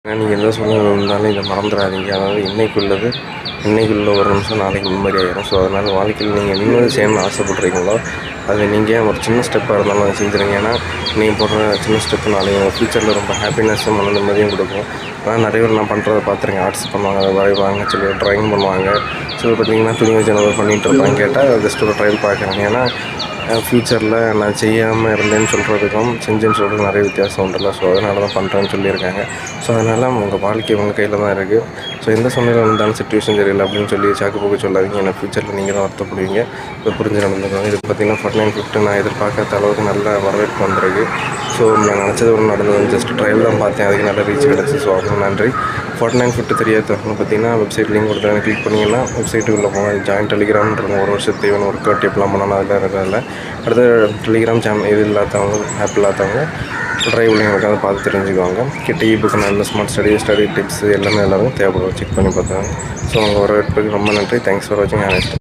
நீங்கள் எந்த சூழ்நிலை இருந்தாலும் இதை மறந்துடாதீங்க. அதாவது இன்னைக்குள்ள ஒரு நிமிஷம் நாளைக்கு மெமரி ஆயிரும். ஸோ அதனால் வாழ்க்கையில் நீங்கள் என்ன செய்யணும்னு ஆசைப்படுறீங்களோ அதை நீங்கள் ஒரு சின்ன ஸ்டெப்பாக இருந்தாலும் அதை செஞ்சுருங்க. ஏன்னா நீங்கள் போடுற சின்ன ஸ்டெப்பு நாளைக்கு உங்கள் ஃப்யூச்சரில் ரொம்ப ஹாப்பினஸ்ஸும் மன நிம்மதியும் கொடுக்கும். ஆனால் நிறைய பேர் நான் பண்ணுறத பார்த்துருக்கேன். ஆர்ட்ஸ் பண்ணுவாங்க, அதை வரைவாங்க, சொல்லி ட்ராயிங் பண்ணுவாங்க. ஸோ பார்த்திங்கன்னா துணி வச்சு நம்ம பண்ணிகிட்டு இருப்பாங்க. கேட்டால் ஜஸ்ட் ஒரு ட்ரையல் பார்க்குறாங்க. ஏன்னா ஃப்யூச்சரில் நான் செய்யாமல் இருந்தேன்னு சொல்கிறதுக்கும் செஞ்சேன்னு சொல்கிறதுக்கும் நிறைய வித்தியாசம் உண்டுல்ல. ஸோ அதனால தான் பண்ணுறேன்னு சொல்லியிருக்காங்க. ஸோ அதனால் உங்கள் வாழ்க்கை உங்கள் கையில் தான் இருக்குது. ஸோ எந்த சூழ்நிலை இருந்தாலும் சிச்சுவேஷன் சரியில்லை அப்படின்னு சொல்லி சாக்கு போக்கு சொல்லாதீங்க. ஏன்னா ஃப்யூச்சரில் நீங்கள் தான் வருத்தப்படுவீங்க. இப்போ புரிஞ்சு நடந்துக்கோங்க. இது பார்த்திங்கன்னா 49/50 நான் எதிர்பார்க்காத அளவுக்கு நல்ல வரவேற்பு வந்திருக்கு. ஸோ நான் நினச்சது ஒன்று நடந்தது. ஜஸ்ட் ட்ரையல் தான் பார்த்தேன், அதுக்கு நல்ல ரீச் கிடச்சி. ஸோ அதுக்கு நன்றி. 49/50 தெரியாதவங்க பார்த்திங்கன்னா வெப்சைட் லிங்க் கொடுத்தாங்க, கிளிக் பண்ணிங்கன்னா வெப்சைட்டுக்குள்ளே போங்க. ஜாயின் டெலிகிராம்ன்ற ஒரு வருஷத்துக்கு தேவையான ஒர்க் அவுட் எப்படிலாம் பண்ணணும் அதில் இருக்கிறதில்ல. அடுத்த டெலிகிராம் சேனல் இது இல்லாதவங்க, ஆப் இல்லாதவங்க ட்ரைவ் லிங்க் அதை பார்த்து தெரிஞ்சுக்குவாங்க. கிட்ட புக்கு நல்ல ஸ்மார்ட் ஸ்டடி டிப்ஸ் எல்லாமே தேவைப்படும். செக் பண்ணி பார்த்தாங்க. ஸோ உங்கள் வரவேற்புக்கு ரொம்ப நன்றி. தேங்க்ஸ் ஃபார் வாட்சிங்.